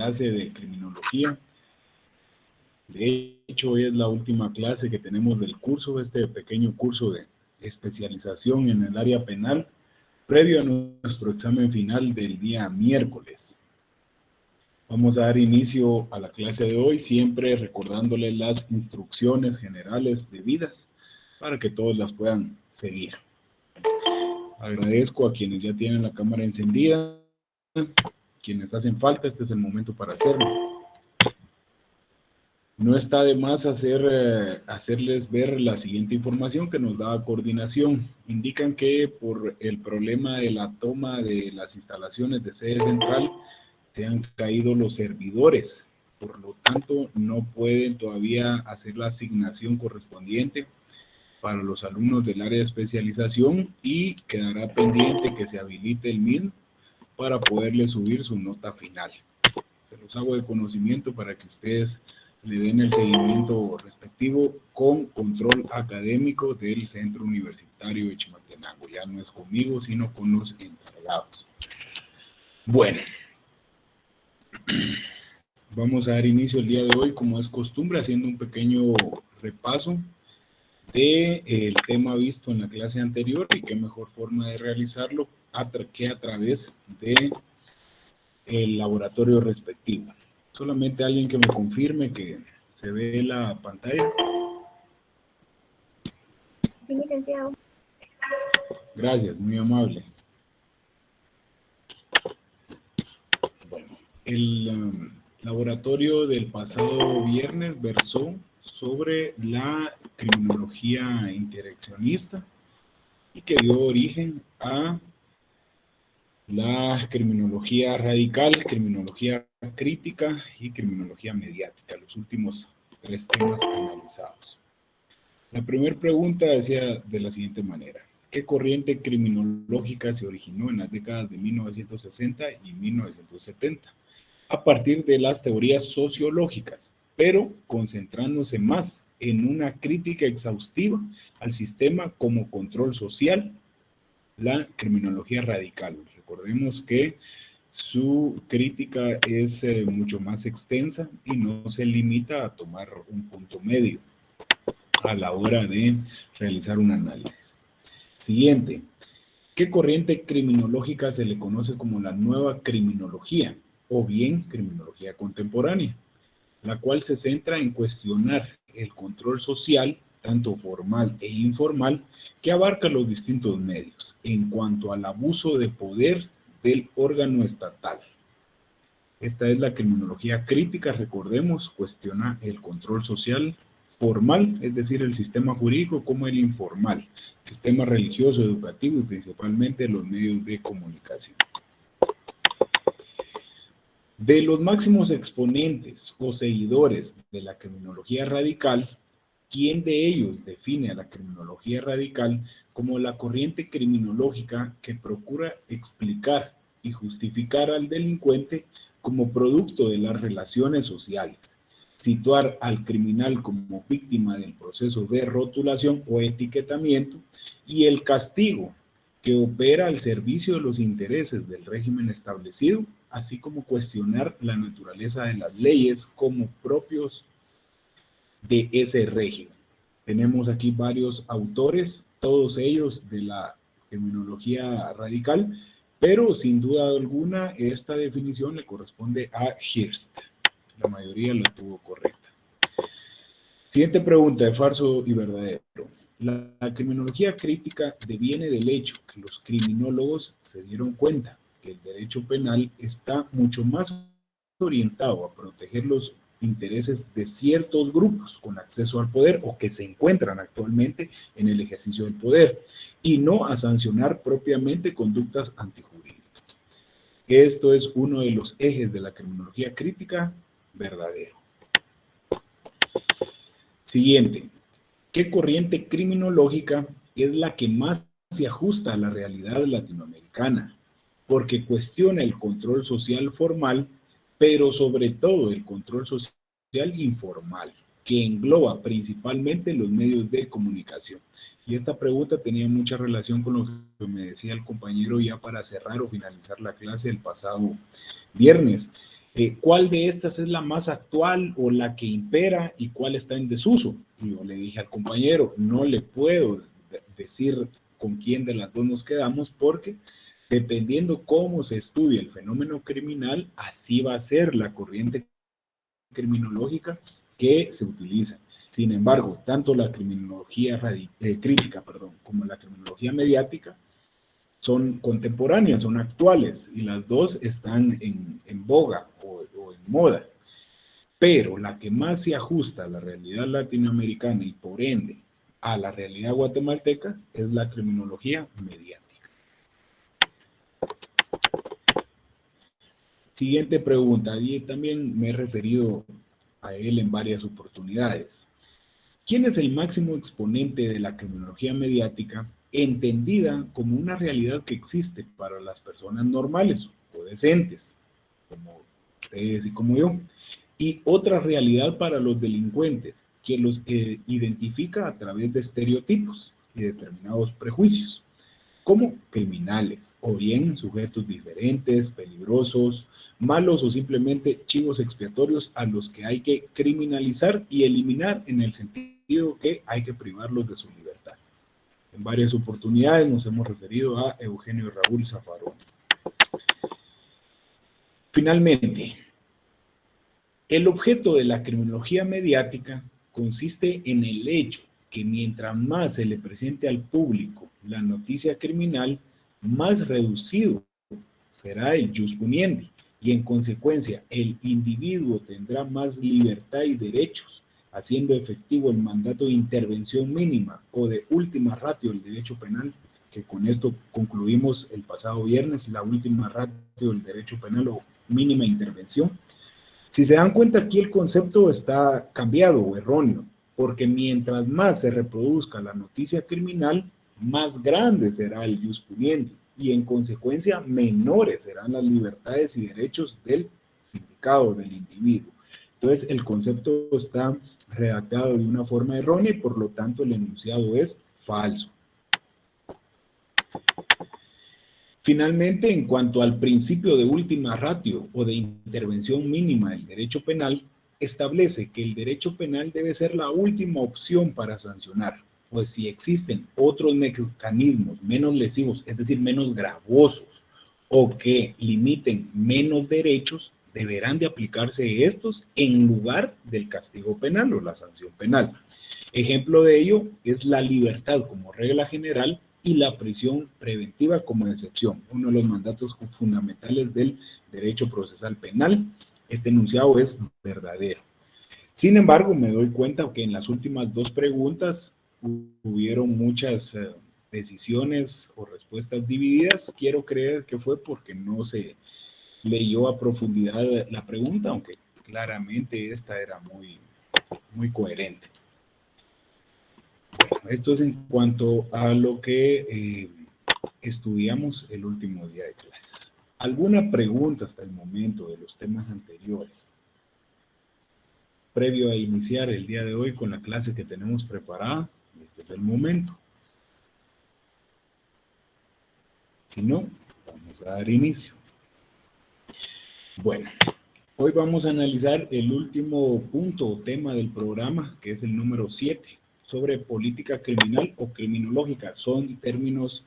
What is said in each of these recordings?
clase de criminología. De hecho, hoy es la última clase que tenemos del curso, este pequeño curso de especialización en el área penal, previo a nuestro examen final del día miércoles. Vamos a dar inicio a la clase de hoy, siempre recordándoles las instrucciones generales debidas para que todos las puedan seguir. Agradezco a quienes ya tienen la cámara encendida, quienes hacen falta, este es el momento para hacerlo. No está de más hacerles ver la siguiente información que nos da coordinación. Indican que por el problema de la toma de las instalaciones de sede central se han caído los servidores. Por lo tanto, no pueden todavía hacer la asignación correspondiente para los alumnos del área de especialización y quedará pendiente que se habilite el mismo para poderle subir su nota final. Se los hago de conocimiento para que ustedes le den el seguimiento respectivo con control académico del Centro Universitario de Chimaltenango. Ya no es conmigo, sino con los encargados. Bueno, vamos a dar inicio el día de hoy, como es costumbre, haciendo un pequeño repaso del tema visto en la clase anterior, y qué mejor forma de realizarlo que a través de el laboratorio respectivo. Solamente alguien que me confirme que se ve la pantalla. Sí, licenciado. Gracias, muy amable. Bueno, el laboratorio del pasado viernes versó sobre la criminología interaccionista y que dio origen a la criminología radical, criminología crítica y criminología mediática, los últimos tres temas analizados. La primera pregunta decía de la siguiente manera: ¿qué corriente criminológica se originó en las décadas de 1960 y 1970? A partir de las teorías sociológicas, pero concentrándose más en una crítica exhaustiva al sistema como control social, la criminología radical. Recordemos que su crítica es mucho más extensa y no se limita a tomar un punto medio a la hora de realizar un análisis. Siguiente, ¿qué corriente criminológica se le conoce como la nueva criminología o bien criminología contemporánea? La cual se centra en cuestionar el control social, tanto formal e informal, que abarca los distintos medios en cuanto al abuso de poder del órgano estatal. Esta es la criminología crítica, recordemos, cuestiona el control social formal, es decir, el sistema jurídico, como el informal, sistema religioso, educativo y principalmente los medios de comunicación. De los máximos exponentes o seguidores de la criminología radical, ¿quién de ellos define a la criminología radical como la corriente criminológica que procura explicar y justificar al delincuente como producto de las relaciones sociales, situar al criminal como víctima del proceso de rotulación o etiquetamiento y el castigo que opera al servicio de los intereses del régimen establecido, así como cuestionar la naturaleza de las leyes como propios de ese régimen? Tenemos aquí varios autores, todos ellos de la criminología radical, pero sin duda alguna esta definición le corresponde a Hirst. La mayoría la tuvo correcta. Siguiente pregunta de falso y verdadero. La criminología crítica deviene del hecho que los criminólogos se dieron cuenta que el derecho penal está mucho más orientado a proteger los intereses de ciertos grupos con acceso al poder o que se encuentran actualmente en el ejercicio del poder y no a sancionar propiamente conductas antijurídicas. Esto es uno de los ejes de la criminología crítica verdadero. Siguiente, ¿qué corriente criminológica es la que más se ajusta a la realidad latinoamericana? Porque cuestiona el control social formal, pero sobre todo el control social informal, que engloba principalmente los medios de comunicación. Y esta pregunta tenía mucha relación con lo que me decía el compañero ya para cerrar o finalizar la clase el pasado viernes. ¿Cuál de estas es la más actual o la que impera y cuál está en desuso? Y yo le dije al compañero, no le puedo decir con quién de las dos nos quedamos porque dependiendo cómo se estudie el fenómeno criminal, así va a ser la corriente criminológica que se utiliza. Sin embargo, tanto la criminología crítica, como la criminología mediática son contemporáneas, son actuales, y las dos están en boga o en moda. Pero la que más se ajusta a la realidad latinoamericana y por ende a la realidad guatemalteca es la criminología mediática. Siguiente pregunta, y también me he referido a él en varias oportunidades. ¿Quién es el máximo exponente de la criminología mediática entendida como una realidad que existe para las personas normales o decentes, como ustedes y como yo, y otra realidad para los delincuentes, que los identifica a través de estereotipos y determinados prejuicios, como criminales, o bien sujetos diferentes, peligrosos, malos o simplemente chivos expiatorios a los que hay que criminalizar y eliminar en el sentido que hay que privarlos de su libertad? En varias oportunidades nos hemos referido a Eugenio Raúl Zaffaroni. Finalmente, el objeto de la criminología mediática consiste en el hecho que mientras más se le presente al público la noticia criminal, más reducido será el jus puniendi y en consecuencia el individuo tendrá más libertad y derechos, haciendo efectivo el mandato de intervención mínima o de última ratio del derecho penal, que con esto concluimos el pasado viernes, la última ratio del derecho penal o mínima intervención. Si se dan cuenta, aquí el concepto está cambiado o erróneo, porque mientras más se reproduzca la noticia criminal, más grande será el jus puniendi y en consecuencia menores serán las libertades y derechos del sindicado, del individuo. Entonces el concepto está redactado de una forma errónea y por lo tanto el enunciado es falso. Finalmente, en cuanto al principio de última ratio o de intervención mínima del derecho penal, establece que el derecho penal debe ser la última opción para sancionar, pues si existen otros mecanismos menos lesivos, es decir, menos gravosos, o que limiten menos derechos, deberán de aplicarse estos en lugar del castigo penal o la sanción penal. Ejemplo de ello es la libertad como regla general y la prisión preventiva como excepción, uno de los mandatos fundamentales del derecho procesal penal. Este enunciado es verdadero. Sin embargo, me doy cuenta que en las últimas dos preguntas hubieron muchas decisiones o respuestas divididas. Quiero creer que fue porque no se leyó a profundidad la pregunta, aunque claramente esta era muy coherente. Esto es en cuanto a lo que estudiamos el último día de clases. ¿Alguna pregunta hasta el momento de los temas anteriores? Previo a iniciar el día de hoy con la clase que tenemos preparada, este es el momento. Si no, vamos a dar inicio. Bueno, hoy vamos a analizar el último punto o tema del programa, que es el número 7, sobre política criminal o criminológica. Son términos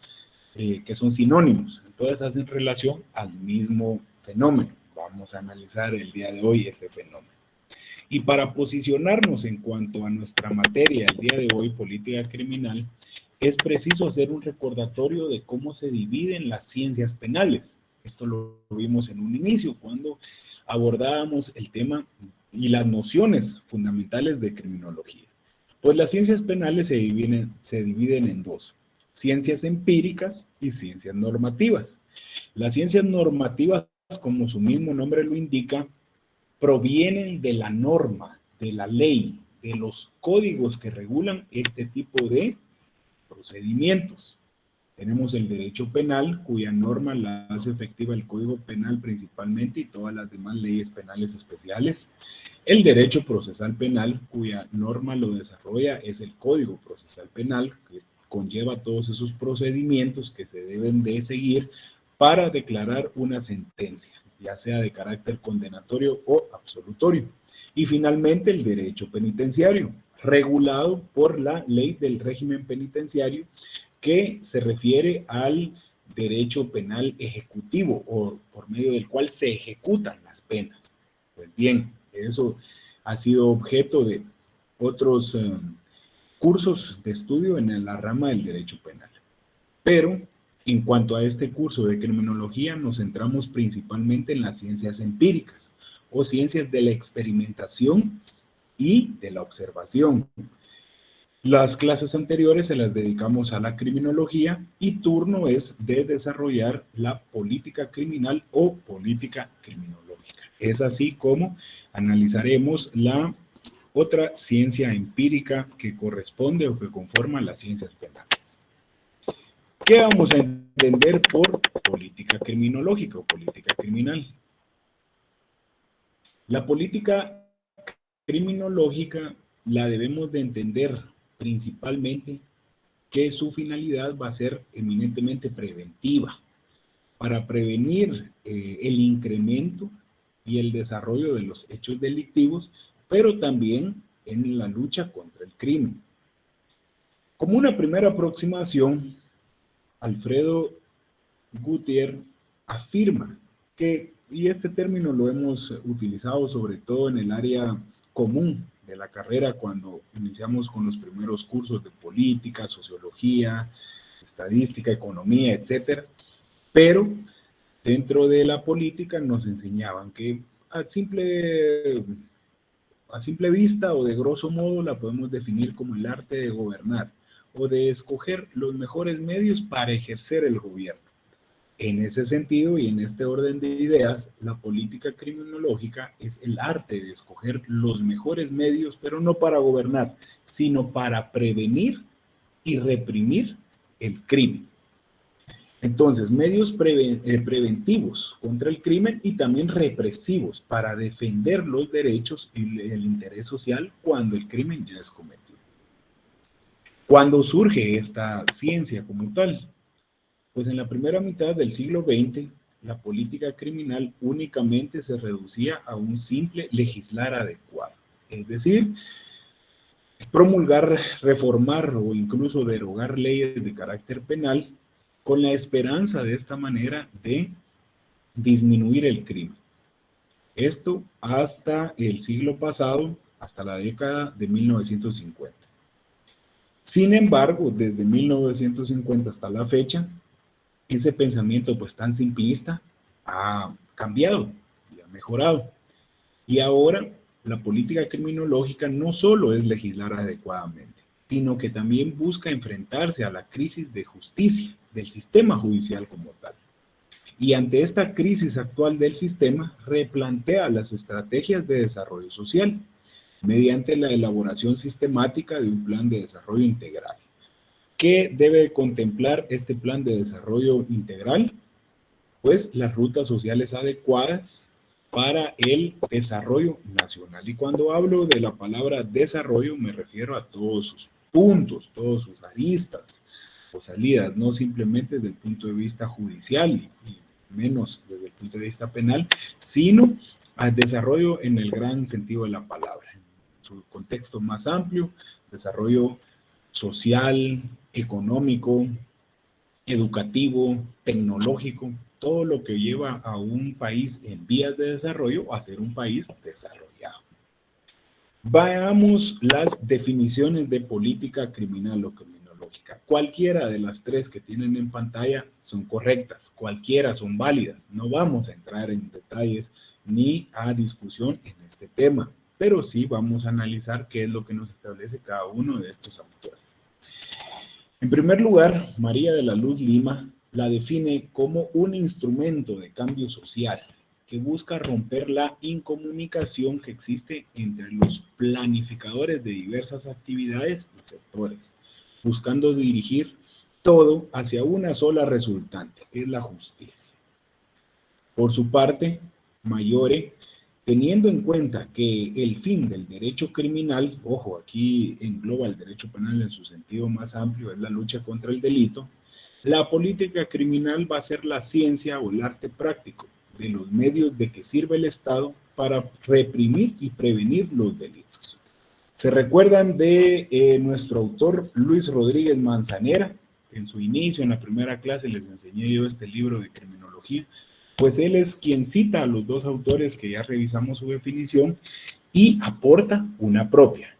que son sinónimos, entonces hacen relación al mismo fenómeno. Vamos a analizar el día de hoy ese fenómeno. Y para posicionarnos en cuanto a nuestra materia el día de hoy, política criminal, es preciso hacer un recordatorio de cómo se dividen las ciencias penales. Esto lo vimos en un inicio, cuando abordábamos el tema y las nociones fundamentales de criminología. Pues las ciencias penales se dividen en dos: ciencias empíricas y ciencias normativas. Las ciencias normativas, como su mismo nombre lo indica, provienen de la norma, de la ley, de los códigos que regulan este tipo de procedimientos. Tenemos el derecho penal, cuya norma la hace efectiva el Código Penal principalmente y todas las demás leyes penales especiales. El derecho procesal penal, cuya norma lo desarrolla, es el Código Procesal Penal, que conlleva todos esos procedimientos que se deben de seguir para declarar una sentencia, ya sea de carácter condenatorio o absolutorio. Y finalmente el derecho penitenciario, regulado por la ley del régimen penitenciario, que se refiere al derecho penal ejecutivo o por medio del cual se ejecutan las penas. Pues bien, eso ha sido objeto de otros cursos de estudio en la rama del derecho penal. Pero en cuanto a este curso de criminología, nos centramos principalmente en las ciencias empíricas o ciencias de la experimentación y de la observación. Las clases anteriores se las dedicamos a la criminología y turno es de desarrollar la política criminal o política criminológica. Es así como analizaremos la otra ciencia empírica que corresponde o que conforma las ciencias penales. ¿Qué vamos a entender por política criminológica o política criminal? La política criminológica la debemos de entender principalmente que su finalidad va a ser eminentemente preventiva, para prevenir el incremento y el desarrollo de los hechos delictivos, pero también en la lucha contra el crimen. Como una primera aproximación, Alfredo Gutiérrez afirma que, y este término lo hemos utilizado sobre todo en el área común de la carrera cuando iniciamos con los primeros cursos de política, sociología, estadística, economía, etcétera, pero dentro de la política nos enseñaban que a simple vista o de grosso modo la podemos definir como el arte de gobernar o de escoger los mejores medios para ejercer el gobierno. En ese sentido y en este orden de ideas, la política criminológica es el arte de escoger los mejores medios, pero no para gobernar, sino para prevenir y reprimir el crimen. Entonces, medios preventivos contra el crimen y también represivos para defender los derechos y el interés social cuando el crimen ya es cometido. ¿Cuándo surge esta ciencia como tal? Pues en la primera mitad del siglo XX, la política criminal únicamente se reducía a un simple legislar adecuado. Es decir, promulgar, reformar o incluso derogar leyes de carácter penal con la esperanza de esta manera de disminuir el crimen. Esto hasta el siglo pasado, hasta la década de 1950. Sin embargo, desde 1950 hasta la fecha, ese pensamiento pues tan simplista ha cambiado y ha mejorado. Y ahora la política criminológica no solo es legislar adecuadamente, sino que también busca enfrentarse a la crisis de justicia del sistema judicial como tal. Y ante esta crisis actual del sistema, replantea las estrategias de desarrollo social mediante la elaboración sistemática de un plan de desarrollo integral. ¿Qué debe contemplar este plan de desarrollo integral? Pues las rutas sociales adecuadas para el desarrollo nacional. Y cuando hablo de la palabra desarrollo, me refiero a todos sus puntos, todas sus aristas o salidas, no simplemente desde el punto de vista judicial y menos desde el punto de vista penal, sino al desarrollo en el gran sentido de la palabra, en su contexto más amplio, desarrollo social, económico, educativo, tecnológico, todo lo que lleva a un país en vías de desarrollo a ser un país desarrollado. Veamos las definiciones de política criminal o criminológica. Cualquiera de las tres que tienen en pantalla son correctas, cualquiera son válidas. No vamos a entrar en detalles ni a discusión en este tema, pero sí vamos a analizar qué es lo que nos establece cada uno de estos autores. En primer lugar, María de la Luz Lima la define como un instrumento de cambio social que busca romper la incomunicación que existe entre los planificadores de diversas actividades y sectores, buscando dirigir todo hacia una sola resultante, que es la justicia. Por su parte, Mayore, teniendo en cuenta que el fin del derecho criminal, ojo, aquí engloba el derecho penal en su sentido más amplio, es la lucha contra el delito, la política criminal va a ser la ciencia o el arte práctico de los medios de que sirve el Estado para reprimir y prevenir los delitos. ¿Se recuerdan de nuestro autor Luis Rodríguez Manzanera? En su inicio, en la primera clase, les enseñé yo este libro de criminología. Pues él es quien cita a los dos autores que ya revisamos su definición y aporta una propia.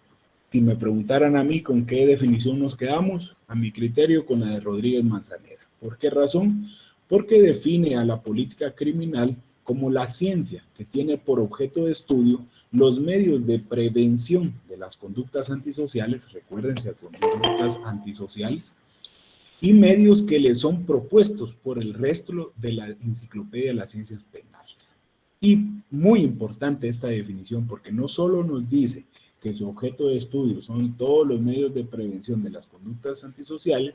Si me preguntaran a mí con qué definición nos quedamos, a mi criterio con la de Rodríguez Manzanera. ¿Por qué razón? Porque define a la política criminal como la ciencia que tiene por objeto de estudio los medios de prevención de las conductas antisociales, recuérdense, conductas antisociales, y medios que le son propuestos por el resto de la enciclopedia de las ciencias penales. Y muy importante esta definición porque no solo nos dice que su objeto de estudio son todos los medios de prevención de las conductas antisociales,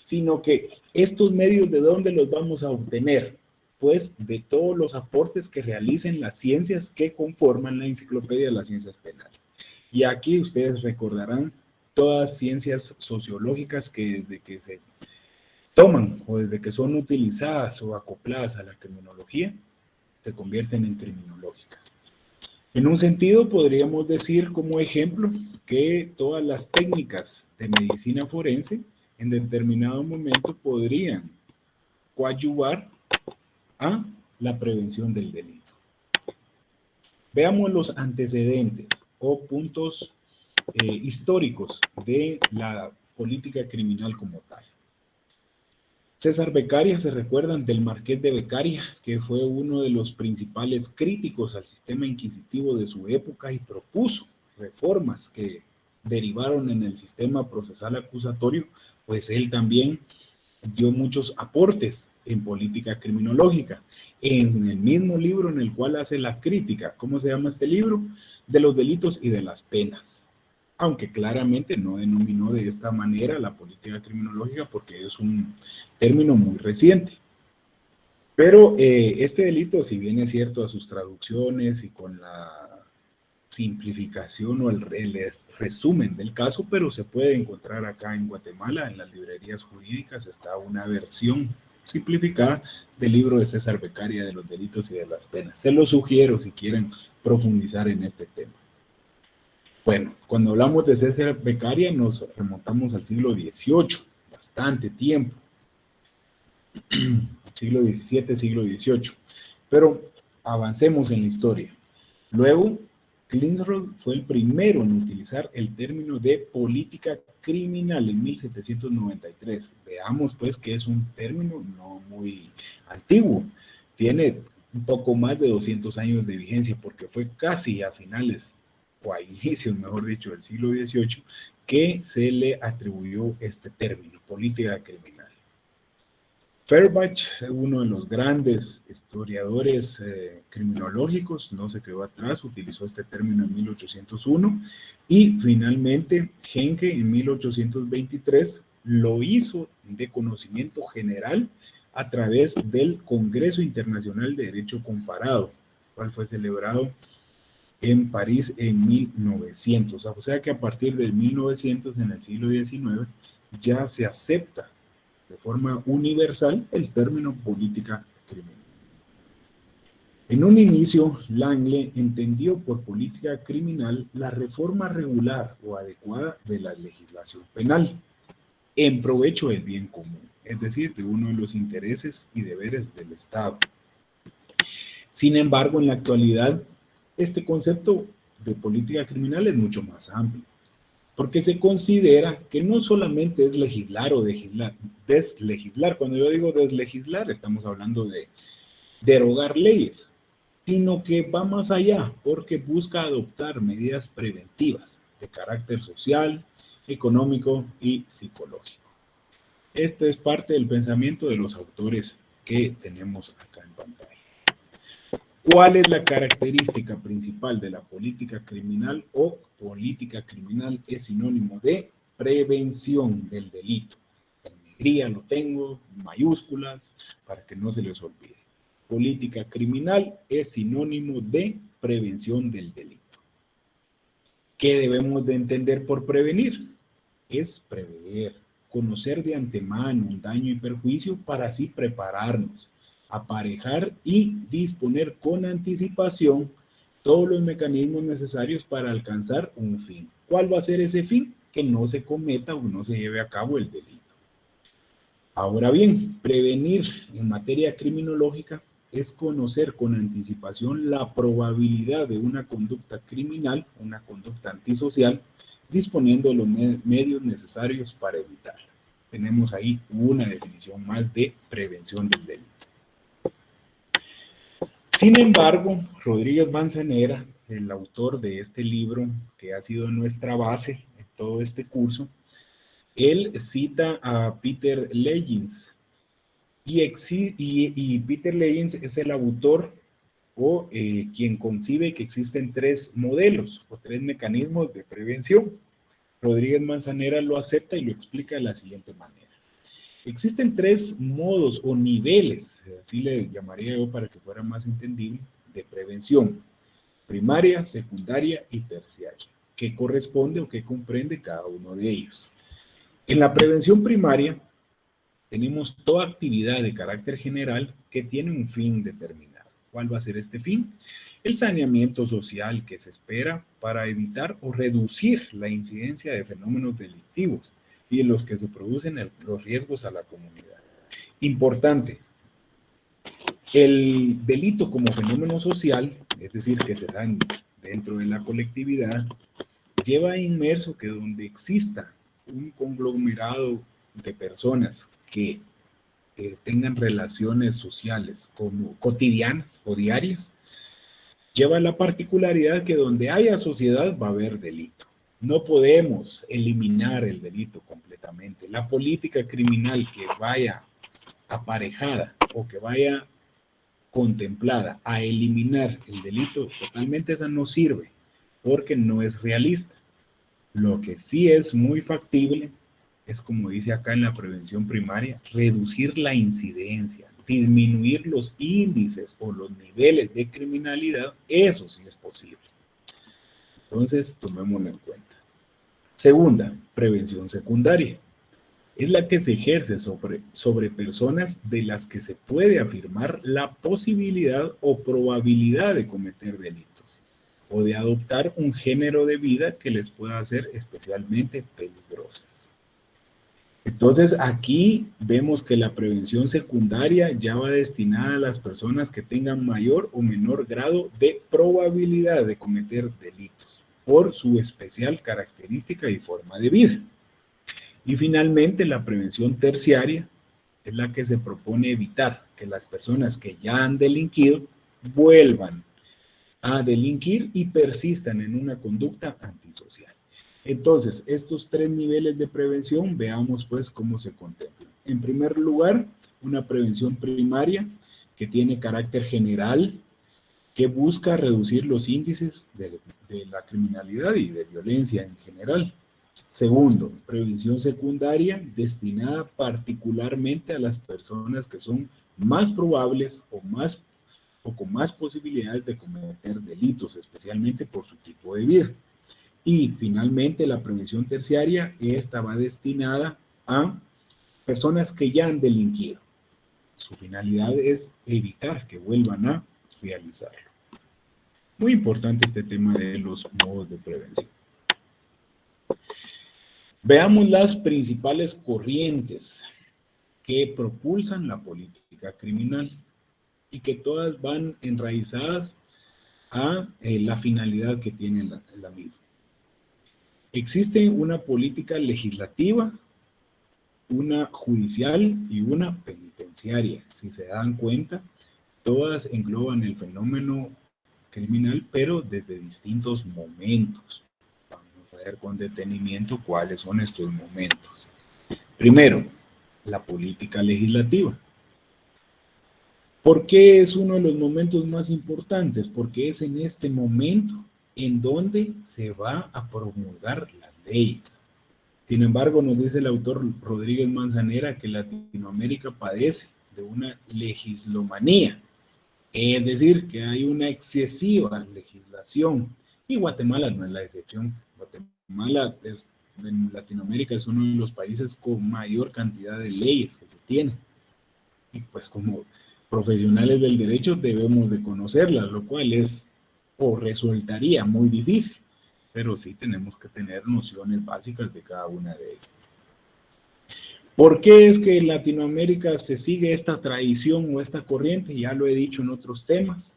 sino que estos medios, ¿de dónde los vamos a obtener? Pues de todos los aportes que realicen las ciencias que conforman la enciclopedia de las ciencias penales. Y aquí ustedes recordarán todas ciencias sociológicas que desde que se toman o desde que son utilizadas o acopladas a la criminología, se convierten en criminológicas. En un sentido, podríamos decir como ejemplo que todas las técnicas de medicina forense en determinado momento podrían coadyuvar a la prevención del delito. Veamos los antecedentes o puntos históricos de la política criminal como tal. César Beccaria, ¿se recuerdan del Marqués de Beccaria, que fue uno de los principales críticos al sistema inquisitivo de su época y propuso reformas que derivaron en el sistema procesal acusatorio? Pues él también dio muchos aportes en política criminológica. En el mismo libro en el cual hace la crítica, ¿cómo se llama este libro? De los delitos y de las penas. Aunque claramente no denominó de esta manera la política criminológica porque es un término muy reciente. Pero este delito, si bien es cierto a sus traducciones y con la simplificación o el resumen del caso, pero se puede encontrar acá en Guatemala, en las librerías jurídicas, está una versión simplificada del libro de César Beccaria de los delitos y de las penas. Se lo sugiero si quieren profundizar en este tema. Bueno, cuando hablamos de César Beccaria nos remontamos al siglo XVIII, bastante tiempo, siglo XVII, siglo XVIII, pero avancemos en la historia. Luego, Klinsrod fue el primero en utilizar el término de política criminal en 1793. Veamos pues que es un término no muy antiguo, tiene un poco más de 200 años de vigencia porque fue casi a finales o a inicios, mejor dicho, del siglo XVIII, que se le atribuyó este término, política criminal. Feuerbach, uno de los grandes historiadores criminológicos, no se quedó atrás, utilizó este término en 1801, y finalmente Henke en 1823 lo hizo de conocimiento general a través del Congreso Internacional de Derecho Comparado, cual fue celebrado en París en 1900. O sea que a partir del 1900, en el siglo XIX, ya se acepta de forma universal el término política criminal. En un inicio, Langley entendió por política criminal la reforma regular o adecuada de la legislación penal en provecho del bien común, es decir, de uno de los intereses y deberes del Estado. Sin embargo, en la actualidad, este concepto de política criminal es mucho más amplio, porque se considera que no solamente es legislar o deslegislar. Cuando yo digo deslegislar, estamos hablando de derogar leyes, sino que va más allá, porque busca adoptar medidas preventivas de carácter social, económico y psicológico. Este es parte del pensamiento de los autores que tenemos acá en pantalla. ¿Cuál es la característica principal de la política criminal? O política criminal es sinónimo de prevención del delito. En negrilla lo tengo, mayúsculas, para que no se les olvide. Política criminal es sinónimo de prevención del delito. ¿Qué debemos de entender por prevenir? Es prever, conocer de antemano un daño y perjuicio para así prepararnos. aparejar y disponer con anticipación todos los mecanismos necesarios para alcanzar un fin. ¿Cuál va a ser ese fin? Que no se cometa o no se lleve a cabo el delito. Ahora bien, prevenir en materia criminológica es conocer con anticipación la probabilidad de una conducta criminal, una conducta antisocial, disponiendo de los medios necesarios para evitarla. Tenemos ahí una definición más de prevención del delito. Sin embargo, Rodríguez Manzanera, el autor de este libro, que ha sido nuestra base en todo este curso, él cita a Peter Leyens, y Peter Leyens es el autor o quien concibe que existen tres modelos o tres mecanismos de prevención. Rodríguez Manzanera lo acepta y lo explica de la siguiente manera. Existen tres modos o niveles, así le llamaría yo para que fuera más entendible, de prevención: primaria, secundaria y terciaria, que corresponde o que comprende cada uno de ellos. En la prevención primaria tenemos toda actividad de carácter general que tiene un fin determinado. ¿Cuál va a ser este fin? El saneamiento social que se espera para evitar o reducir la incidencia de fenómenos delictivos y en los que se producen los riesgos a la comunidad. Importante, el delito como fenómeno social, es decir, que se da dentro de la colectividad, lleva inmerso que donde exista un conglomerado de personas que tengan relaciones sociales como cotidianas o diarias, lleva la particularidad que donde haya sociedad va a haber delito. No podemos eliminar el delito completamente. La política criminal que vaya aparejada o que vaya contemplada a eliminar el delito totalmente, esa no sirve porque no es realista. Lo que sí es muy factible es, como dice acá en la prevención primaria, reducir la incidencia, disminuir los índices o los niveles de criminalidad. Eso sí es posible. Entonces, tomémoslo en cuenta. Segunda, prevención secundaria. Es la que se ejerce sobre personas de las que se puede afirmar la posibilidad o probabilidad de cometer delitos o de adoptar un género de vida que les pueda hacer especialmente peligrosas. Entonces, aquí vemos que la prevención secundaria ya va destinada a las personas que tengan mayor o menor grado de probabilidad de cometer delitos por su especial característica y forma de vida. Y finalmente, la prevención terciaria es la que se propone evitar que las personas que ya han delinquido vuelvan a delinquir y persistan en una conducta antisocial. Entonces, estos tres niveles de prevención, veamos pues cómo se contemplan. En primer lugar, una prevención primaria que tiene carácter general, que busca reducir los índices de la criminalidad y de violencia en general. Segundo, prevención secundaria destinada particularmente a las personas que son más probables o con más posibilidades de cometer delitos, especialmente por su tipo de vida. Y finalmente la prevención terciaria, esta va destinada a personas que ya han delinquido. Su finalidad es evitar que vuelvan a realizarlo. Muy importante este tema de los modos de prevención. Veamos las principales corrientes que propulsan la política criminal y que todas van enraizadas a la finalidad que tiene la misma. Existe una política legislativa, una judicial y una penitenciaria. Si se dan cuenta, todas engloban el fenómeno criminal, pero desde distintos momentos. Vamos a ver con detenimiento cuáles son estos momentos. Primero, la política legislativa. ¿Por qué es uno de los momentos más importantes? Porque es en este momento en donde se va a promulgar las leyes. Sin embargo, nos dice el autor Rodríguez Manzanera que Latinoamérica padece de una legislomanía, es decir, que hay una excesiva legislación, y Guatemala no es la excepción. Guatemala en Latinoamérica es uno de los países con mayor cantidad de leyes que se tiene. Y pues como profesionales del derecho debemos de conocerlas, lo cual es o resultaría muy difícil, pero sí tenemos que tener nociones básicas de cada una de ellas. ¿Por qué es que en Latinoamérica se sigue esta tradición o esta corriente? Ya lo he dicho en otros temas,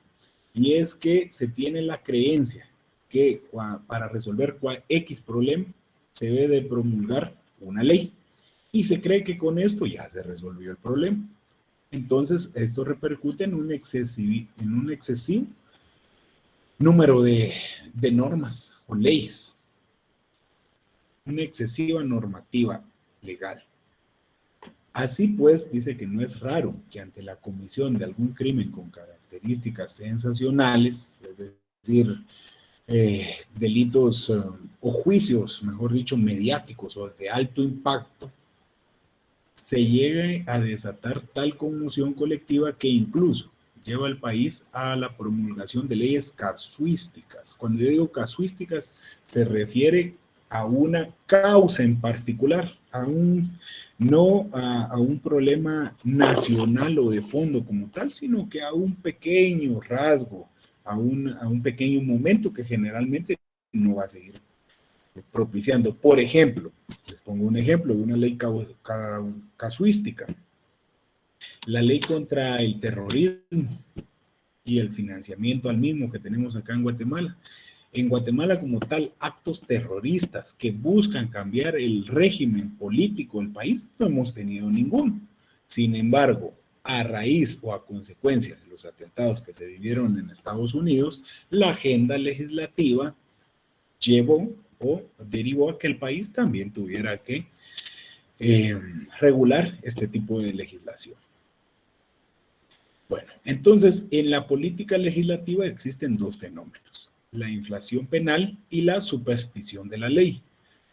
y es que se tiene la creencia que para resolver X problema se debe de promulgar una ley, y se cree que con esto ya se resolvió el problema. Entonces, esto repercute en un excesivo número de normas o leyes, una excesiva normativa legal. Así pues, dice que no es raro que ante la comisión de algún crimen con características sensacionales, es decir, delitos o juicios, mejor dicho, mediáticos o de alto impacto, se llegue a desatar tal conmoción colectiva que incluso lleva al país a la promulgación de leyes casuísticas. Cuando yo digo casuísticas, se refiere a una causa en particular, no a un problema nacional o de fondo como tal, sino que a un pequeño rasgo, a un pequeño momento que generalmente no va a seguir propiciando. Por ejemplo, les pongo un ejemplo de una ley casuística, la ley contra el terrorismo y el financiamiento al mismo que tenemos acá en Guatemala. En Guatemala como tal, actos terroristas que buscan cambiar el régimen político del país, no hemos tenido ninguno. Sin embargo, a raíz o a consecuencia de los atentados que se vivieron en Estados Unidos, la agenda legislativa llevó o derivó a que el país también tuviera que regular este tipo de legislación. Bueno, entonces en la política legislativa existen dos fenómenos, la inflación penal y la superstición de la ley.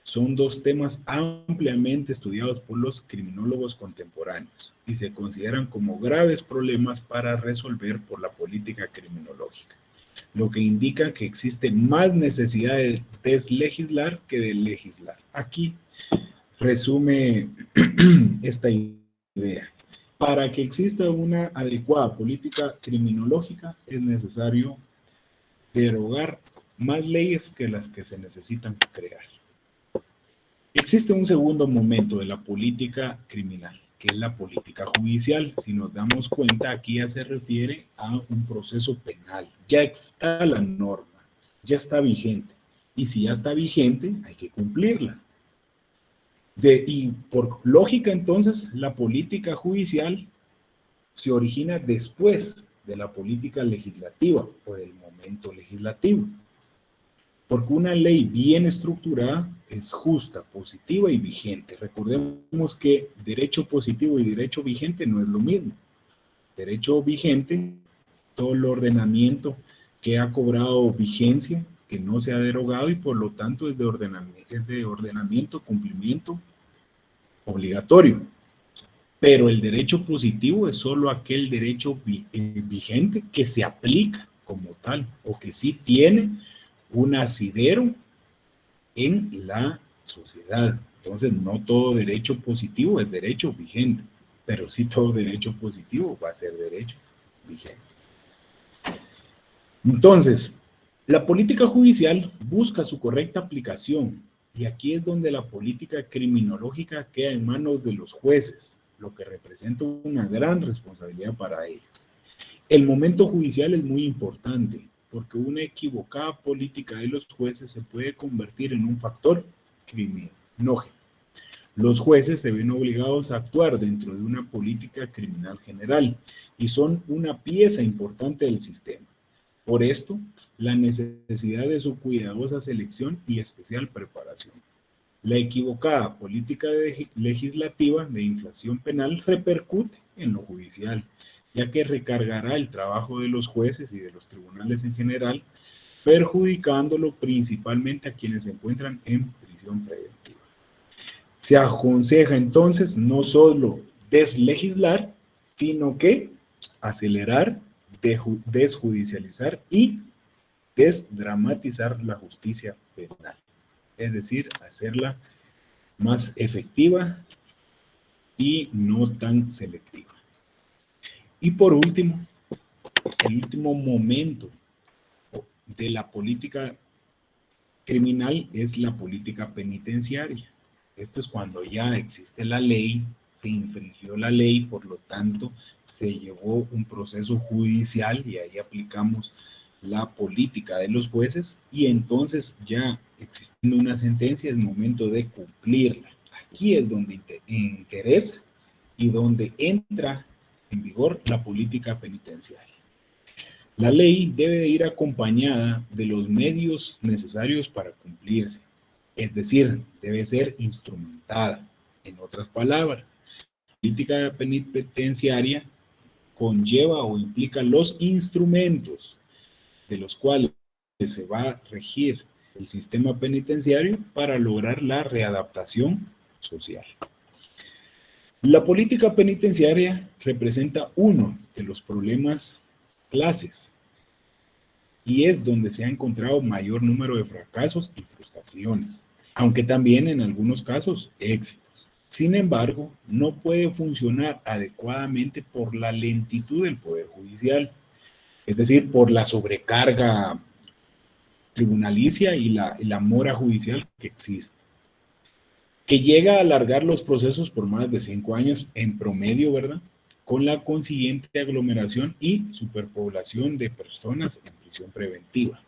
Son dos temas ampliamente estudiados por los criminólogos contemporáneos y se consideran como graves problemas para resolver por la política criminológica, lo que indica que existe más necesidad de deslegislar que de legislar. Aquí resume esta idea. Para que exista una adecuada política criminológica es necesario derogar más leyes que las que se necesitan crear. Existe un segundo momento de la política criminal, que es la política judicial. Si nos damos cuenta, aquí ya se refiere a un proceso penal. Ya está la norma, ya está vigente. Y si ya está vigente, hay que cumplirla. Y por lógica, entonces, la política judicial se origina después de la política legislativa o del momento legislativo. Porque una ley bien estructurada es justa, positiva y vigente. Recordemos que derecho positivo y derecho vigente no es lo mismo. Derecho vigente es todo el ordenamiento que ha cobrado vigencia, que no se ha derogado y por lo tanto es de ordenamiento, cumplimiento obligatorio. Pero el derecho positivo es solo aquel derecho vigente que se aplica como tal o que sí tiene un asidero en la sociedad. Entonces, no todo derecho positivo es derecho vigente, pero sí todo derecho positivo va a ser derecho vigente. Entonces, la política judicial busca su correcta aplicación y aquí es donde la política criminológica queda en manos de los jueces, lo que representa una gran responsabilidad para ellos. El momento judicial es muy importante porque una equivocada política de los jueces se puede convertir en un factor criminógeno. Los jueces se ven obligados a actuar dentro de una política criminal general y son una pieza importante del sistema. Por esto, la necesidad de su cuidadosa selección y especial preparación. La equivocada política legislativa de inflación penal repercute en lo judicial, ya que recargará el trabajo de los jueces y de los tribunales en general, perjudicándolo principalmente a quienes se encuentran en prisión preventiva. Se aconseja entonces no solo deslegislar, sino que acelerar, desjudicializar y desdramatizar la justicia penal, es decir, hacerla más efectiva y no tan selectiva. Y por último, el último momento de la política criminal es la política penitenciaria. Esto es cuando ya existe la ley, se infringió la ley, por lo tanto se llevó un proceso judicial y ahí aplicamos la política de los jueces y entonces ya existiendo una sentencia es momento de cumplirla. Aquí es donde interesa y donde entra en vigor la política penitenciaria. La ley debe de ir acompañada de los medios necesarios para cumplirse, es decir, debe ser instrumentada. En otras palabras, la política penitenciaria conlleva o implica los instrumentos de los cuales se va a regir el sistema penitenciario para lograr la readaptación social. La política penitenciaria representa uno de los problemas clases y es donde se ha encontrado mayor número de fracasos y frustraciones, aunque también en algunos casos éxitos. Sin embargo, no puede funcionar adecuadamente por la lentitud del Poder Judicial, es decir, por la sobrecarga tribunalicia y la mora judicial que existe, que llega a alargar los procesos por más de 5 años en promedio, ¿verdad? Con la consiguiente aglomeración y superpoblación de personas en prisión preventiva.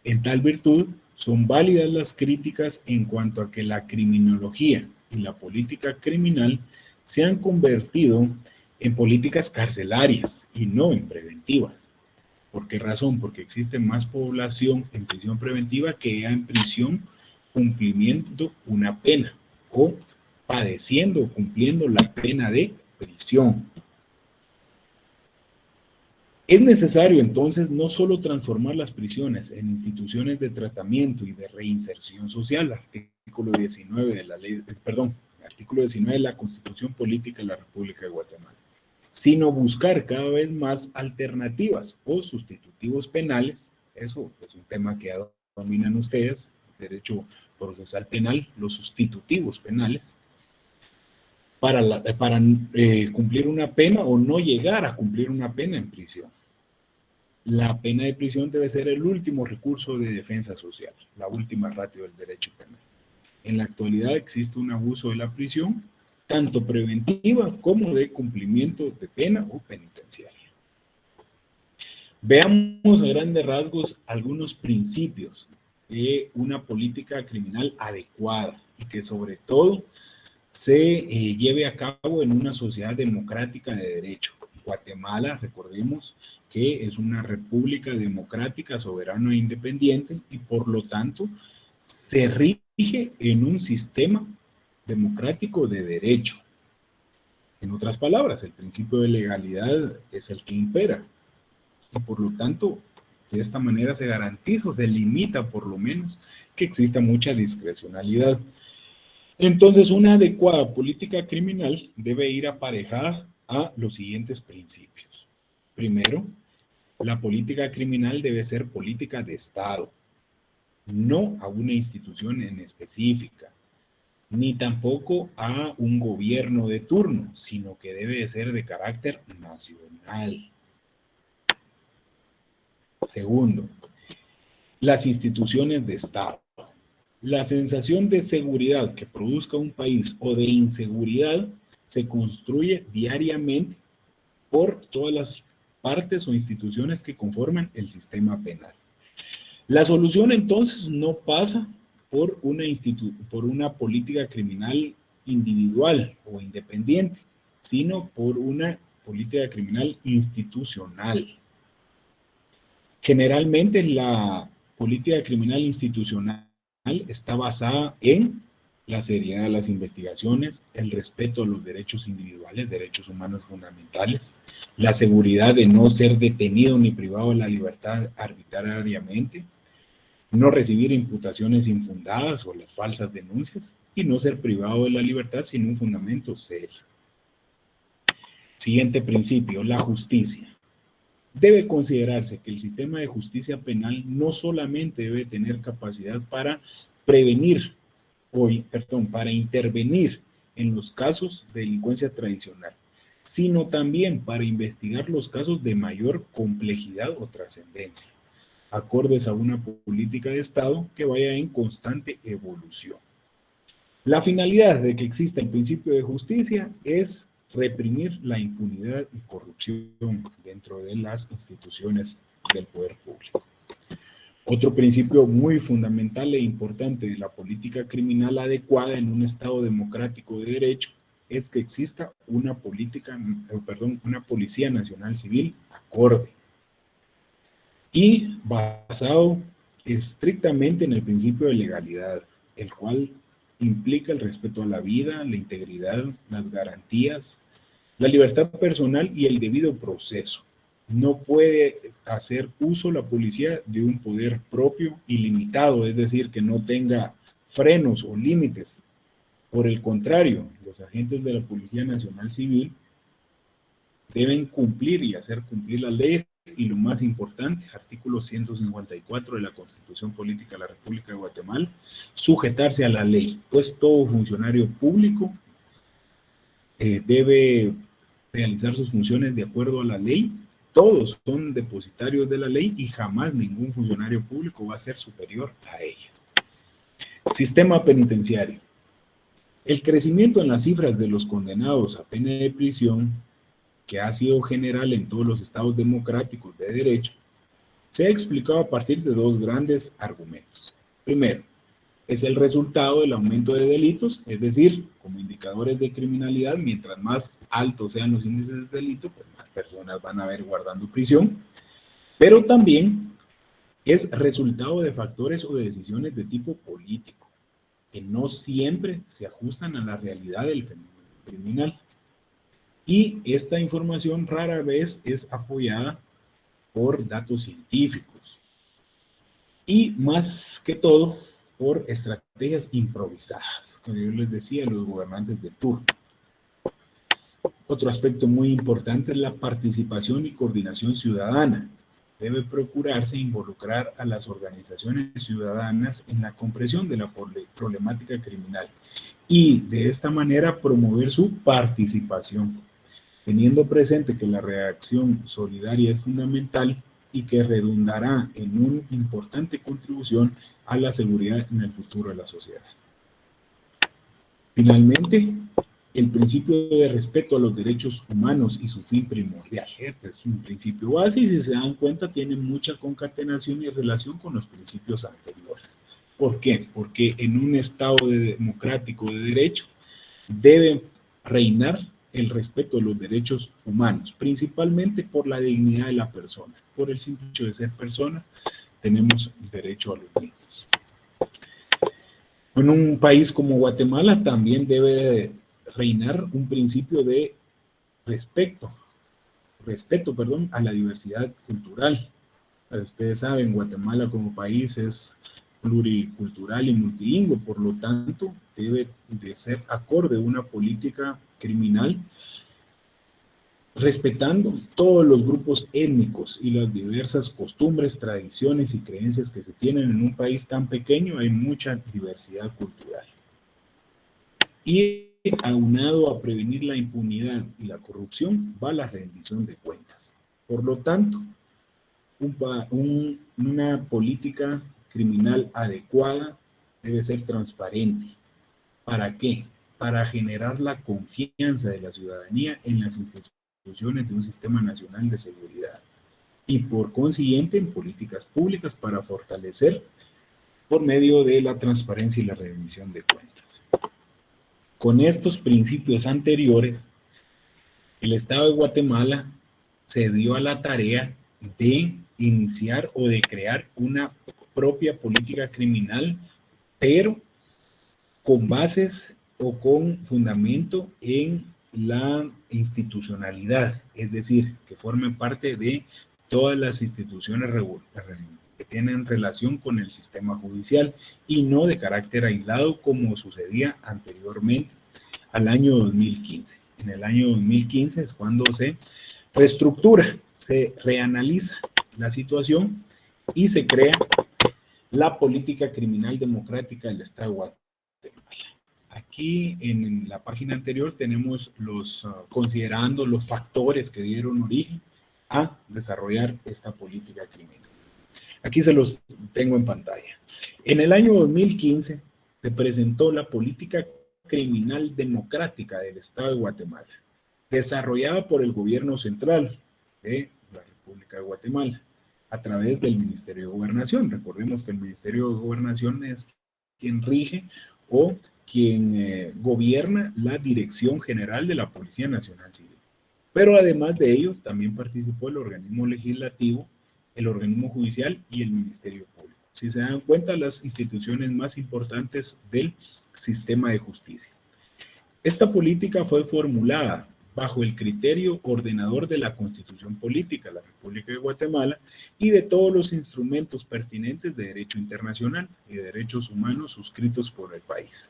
En tal virtud, son válidas las críticas en cuanto a que la criminología y la política criminal se han convertido en políticas carcelarias y no en preventivas. ¿Por qué razón? Porque existe más población en prisión preventiva que ya en prisión cumplimiento una pena o padeciendo o cumpliendo la pena de prisión. Es necesario entonces no solo transformar las prisiones en instituciones de tratamiento y de reinserción social, artículo 19 de la ley, artículo 19 de la Constitución Política de la República de Guatemala, sino buscar cada vez más alternativas o sustitutivos penales. Eso es un tema que dominan ustedes, derecho procesal penal, los sustitutivos penales, para cumplir una pena o no llegar a cumplir una pena en prisión. La pena de prisión debe ser el último recurso de defensa social, la última ratio del derecho penal. En la actualidad existe un abuso de la prisión, tanto preventiva como de cumplimiento de pena o penitenciaria. Veamos a grandes rasgos algunos principios de una política criminal adecuada y que sobre todo se lleve a cabo en una sociedad democrática de derecho. Guatemala, recordemos que es una república democrática, soberana e independiente y por lo tanto se rige en un sistema democrático de derecho. En otras palabras, el principio de legalidad es el que impera y por lo tanto de esta manera se garantiza o se limita por lo menos que exista mucha discrecionalidad. Entonces, una adecuada política criminal debe ir aparejada a los siguientes principios. Primero, la política criminal debe ser política de Estado, no a una institución en específica, ni tampoco a un gobierno de turno, sino que debe ser de carácter nacional. Segundo, las instituciones de Estado. La sensación de seguridad que produzca un país o de inseguridad se construye diariamente por todas las partes o instituciones que conforman el sistema penal. La solución entonces no pasa por una política criminal individual o independiente, sino por una política criminal institucional. Generalmente la política criminal institucional está basada en la seriedad de las investigaciones, el respeto a los derechos individuales, derechos humanos fundamentales, la seguridad de no ser detenido ni privado de la libertad arbitrariamente, no recibir imputaciones infundadas o las falsas denuncias y no ser privado de la libertad sin un fundamento serio. Siguiente principio, la justicia. Debe considerarse que el sistema de justicia penal no solamente debe tener capacidad para prevenir, para intervenir en los casos de delincuencia tradicional, sino también para investigar los casos de mayor complejidad o trascendencia, acordes a una política de Estado que vaya en constante evolución. La finalidad de que exista el principio de justicia es reprimir la impunidad y corrupción dentro de las instituciones del poder público. Otro principio muy fundamental e importante de la política criminal adecuada en un Estado democrático de derecho es que exista una Policía Nacional Civil acorde y basado estrictamente en el principio de legalidad, el cual implica el respeto a la vida, la integridad, las garantías, la libertad personal y el debido proceso. No puede hacer uso la policía de un poder propio ilimitado, es decir, que no tenga frenos o límites. Por el contrario, los agentes de la Policía Nacional Civil deben cumplir y hacer cumplir las leyes y, lo más importante, artículo 154 de la Constitución Política de la República de Guatemala, sujetarse a la ley, pues todo funcionario público debe realizar sus funciones de acuerdo a la ley. Todos son depositarios de la ley y jamás ningún funcionario público va a ser superior a ella. Sistema penitenciario. El crecimiento en las cifras de los condenados a pena de prisión, que ha sido general en todos los estados democráticos de derecho, se ha explicado a partir de dos grandes argumentos. Primero, es el resultado del aumento de delitos, es decir, como indicadores de criminalidad, mientras más altos sean los índices de delito, pues más personas van a haber guardando prisión, pero también es resultado de factores o de decisiones de tipo político, que no siempre se ajustan a la realidad del fenómeno criminal. Y esta información rara vez es apoyada por datos científicos y más que todo por estrategias improvisadas, como yo les decía, los gobernantes de turno. Otro aspecto muy importante es la participación y coordinación ciudadana. Debe procurarse involucrar a las organizaciones ciudadanas en la comprensión de la problemática criminal y de esta manera promover su participación, teniendo presente que la reacción solidaria es fundamental y que redundará en una importante contribución a la seguridad en el futuro de la sociedad. Finalmente, el principio de respeto a los derechos humanos y su fin primordial. Este es un principio base y, si se dan cuenta, tiene mucha concatenación y relación con los principios anteriores. ¿Por qué? Porque en un Estado democrático de derecho debe reinar el respeto a los derechos humanos, principalmente por la dignidad de la persona. Por el simple hecho de ser persona, tenemos derecho a los mismos. En un país como Guatemala también debe reinar un principio de respeto a la diversidad cultural. Ustedes saben, Guatemala como país es pluricultural y multilingüe, por lo tanto, debe de ser acorde una política criminal respetando todos los grupos étnicos y las diversas costumbres, tradiciones y creencias que se tienen en un país tan pequeño. Hay mucha diversidad cultural. Y aunado a prevenir la impunidad y la corrupción, va la rendición de cuentas. Por lo tanto, una política criminal adecuada debe ser transparente. ¿Para qué? Para generar la confianza de la ciudadanía en las instituciones de un sistema nacional de seguridad y, por consiguiente, en políticas públicas para fortalecer por medio de la transparencia y la rendición de cuentas. Con estos principios anteriores, el Estado de Guatemala se dio a la tarea de iniciar o de crear una propia política criminal, pero con bases o con fundamento en la institucionalidad, es decir, que formen parte de todas las instituciones que tienen relación con el sistema judicial y no de carácter aislado como sucedía anteriormente al año 2015. En el año 2015 es cuando se reestructura, se reanaliza la situación y se crea la política criminal democrática del Estado de Guatemala. Aquí en la página anterior tenemos considerando los factores que dieron origen a desarrollar esta política criminal. Aquí se los tengo en pantalla. En el año 2015 se presentó la política criminal democrática del Estado de Guatemala, desarrollada por el gobierno central de la República de Guatemala, a través del Ministerio de Gobernación. Recordemos que el Ministerio de Gobernación es quien rige o quien gobierna la Dirección General de la Policía Nacional Civil. Pero además de ellos, también participó el organismo legislativo, el organismo judicial y el Ministerio Público. Si se dan cuenta, las instituciones más importantes del sistema de justicia. Esta política fue formulada bajo el criterio ordenador de la Constitución Política de la República de Guatemala y de todos los instrumentos pertinentes de derecho internacional y de derechos humanos suscritos por el país,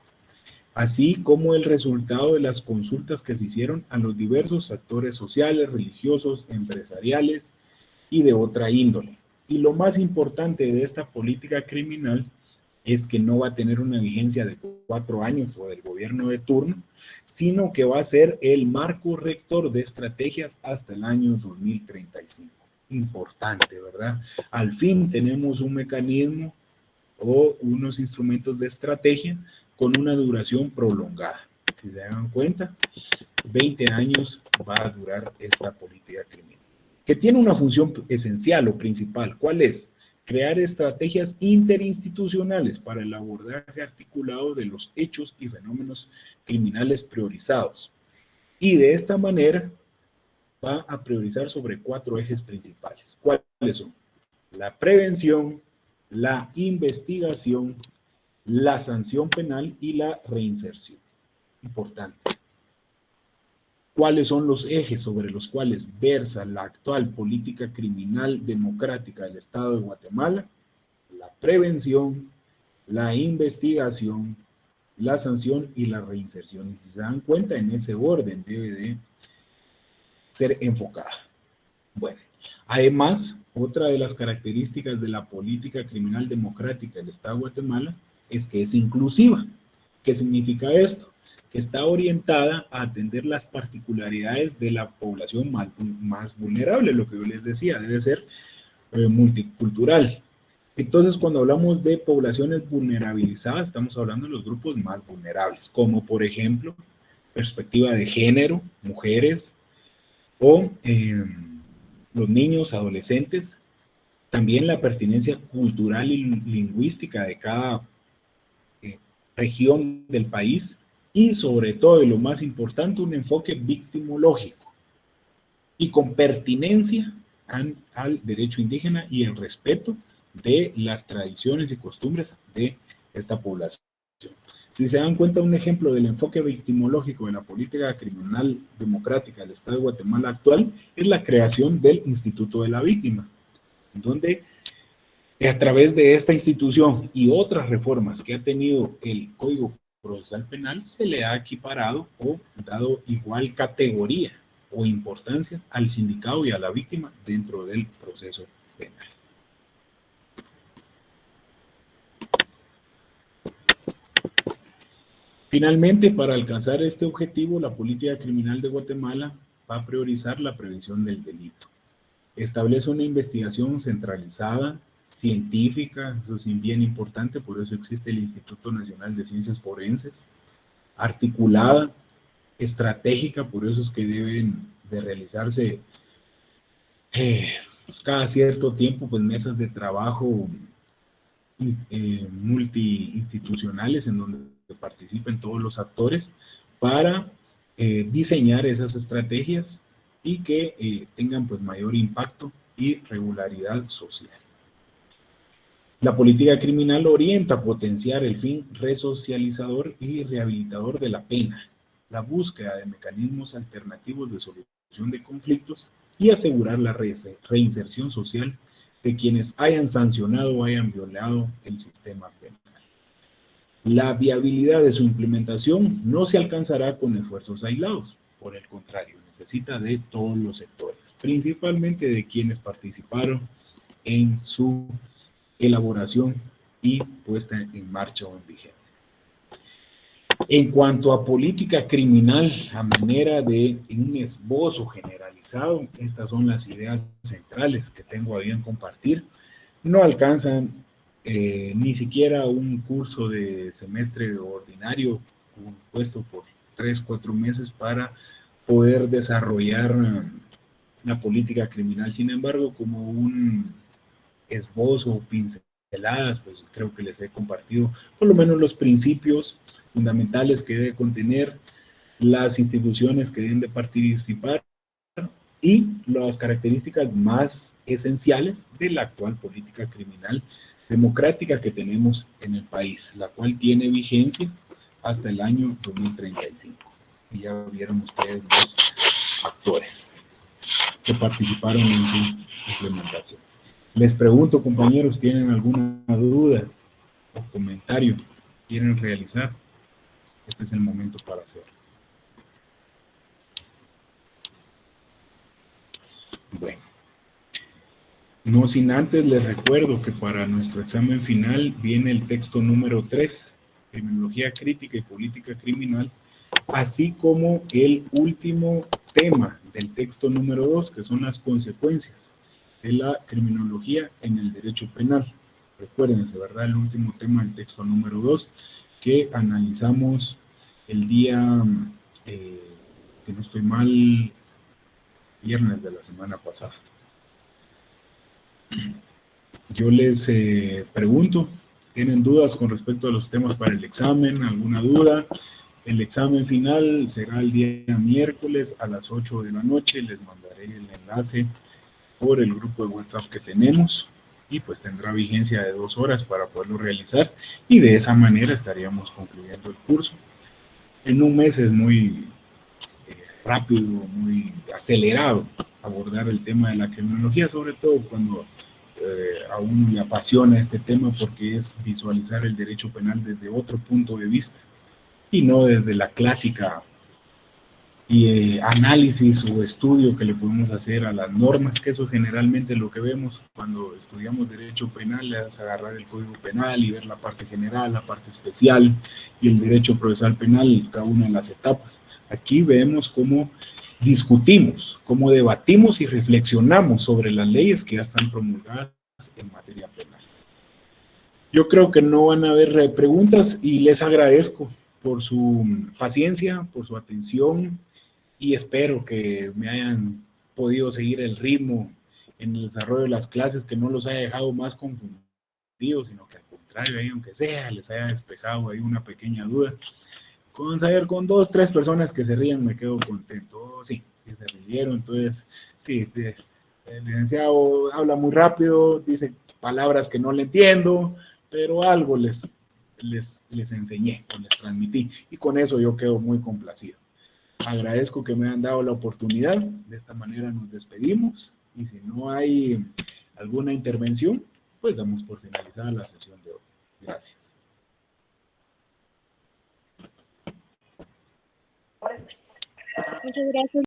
así como el resultado de las consultas que se hicieron a los diversos actores sociales, religiosos, empresariales y de otra índole. Y lo más importante de esta política criminal es que no va a tener una vigencia de 4 años o del gobierno de turno, sino que va a ser el marco rector de estrategias hasta el año 2035. Importante, ¿verdad? Al fin tenemos un mecanismo o unos instrumentos de estrategia con una duración prolongada. Si se dan cuenta, 20 años va a durar esta política criminal, que tiene una función esencial o principal. ¿Cuál es? Crear estrategias interinstitucionales para el abordaje articulado de los hechos y fenómenos criminales priorizados. Y de esta manera va a priorizar sobre 4 ejes principales. ¿Cuáles son? La prevención, la investigación, la sanción penal y la reinserción. Importante. ¿Cuáles son los ejes sobre los cuales versa la actual política criminal democrática del Estado de Guatemala? La prevención, la investigación, la sanción y la reinserción. Y si se dan cuenta, en ese orden debe de ser enfocada. Bueno, además, otra de las características de la política criminal democrática del Estado de Guatemala es que es inclusiva. ¿Qué significa esto? Que está orientada a atender las particularidades de la población más vulnerable, lo que yo les decía, debe ser multicultural. Entonces, cuando hablamos de poblaciones vulnerabilizadas, estamos hablando de los grupos más vulnerables, como por ejemplo, perspectiva de género, mujeres, o los niños, adolescentes, también la pertinencia cultural y lingüística de cada región del país, y sobre todo, y lo más importante, un enfoque victimológico y con pertinencia al derecho indígena y el respeto de las tradiciones y costumbres de esta población. Si se dan cuenta, un ejemplo del enfoque victimológico de la política criminal democrática del Estado de Guatemala actual es la creación del Instituto de la Víctima, donde a través de esta institución y otras reformas que ha tenido el Código Procesal Penal, se le ha equiparado o dado igual categoría o importancia al sindicado y a la víctima dentro del proceso penal. Finalmente, para alcanzar este objetivo, la política criminal de Guatemala va a priorizar la prevención del delito. Establece una investigación centralizada, científica, eso es bien importante, por eso existe el Instituto Nacional de Ciencias Forenses, articulada, estratégica, por eso es que deben de realizarse cada cierto tiempo pues mesas de trabajo multiinstitucionales en donde participen todos los actores para diseñar esas estrategias y que tengan pues mayor impacto y regularidad social. La política criminal orienta a potenciar el fin resocializador y rehabilitador de la pena, la búsqueda de mecanismos alternativos de solución de conflictos y asegurar la reinserción social de quienes hayan sancionado o hayan violado el sistema penal. La viabilidad de su implementación no se alcanzará con esfuerzos aislados, por el contrario, necesita de todos los sectores, principalmente de quienes participaron en su elaboración y puesta en marcha o en vigencia. En cuanto a política criminal, a manera de un esbozo generalizado, estas son las ideas centrales que tengo a bien compartir. No alcanzan ni siquiera un curso de semestre ordinario puesto por 3, 4 meses para poder desarrollar la política criminal. Sin embargo, como un esbozo, pinceladas, pues creo que les he compartido por lo menos los principios fundamentales que debe contener, las instituciones que deben de participar y las características más esenciales de la actual política criminal democrática que tenemos en el país, la cual tiene vigencia hasta el año 2035. Y ya vieron ustedes los actores que participaron en su implementación. Les pregunto, compañeros, ¿tienen alguna duda o comentario que quieren realizar? Este es el momento para hacerlo. Bueno, no sin antes les recuerdo que para nuestro examen final viene el texto número 3, Criminología Crítica y Política Criminal, así como el último tema del texto número 2, que son las consecuencias de la criminología en el derecho penal. Recuérdense, ¿verdad? El último tema del texto número 2 que analizamos el día, que no estoy mal, viernes de la semana pasada. Yo les pregunto, ¿tienen dudas con respecto a los temas para el examen? ¿Alguna duda? El examen final será el día miércoles a las 8 de la noche. Les mandaré el enlace por el grupo de WhatsApp que tenemos y pues tendrá vigencia de 2 horas para poderlo realizar y de esa manera estaríamos concluyendo el curso. En un mes es muy rápido, muy acelerado abordar el tema de la criminología, sobre todo cuando a uno le apasiona este tema porque es visualizar el derecho penal desde otro punto de vista y no desde la clásica análisis o estudio que le podemos hacer a las normas, que eso generalmente lo que vemos cuando estudiamos derecho penal es agarrar el código penal y ver la parte general, la parte especial y el derecho procesal penal, cada una de las etapas. Aquí vemos cómo discutimos, cómo debatimos y reflexionamos sobre las leyes que ya están promulgadas en materia penal. Yo creo que no van a haber preguntas y les agradezco por su paciencia, por su atención y espero que me hayan podido seguir el ritmo en el desarrollo de las clases, que no los haya dejado más confundidos, sino que al contrario, ahí, aunque sea, les haya despejado ahí una pequeña duda. Con saber con 2, 3 personas que se rían me quedo contento. Oh, sí, sí se rieron, entonces, sí, el licenciado habla muy rápido, dice palabras que no le entiendo, pero algo les enseñé, les transmití, y con eso yo quedo muy complacido. Agradezco que me han dado la oportunidad, de esta manera nos despedimos, y si no hay alguna intervención, pues damos por finalizada la sesión de hoy. Gracias. Muchas gracias.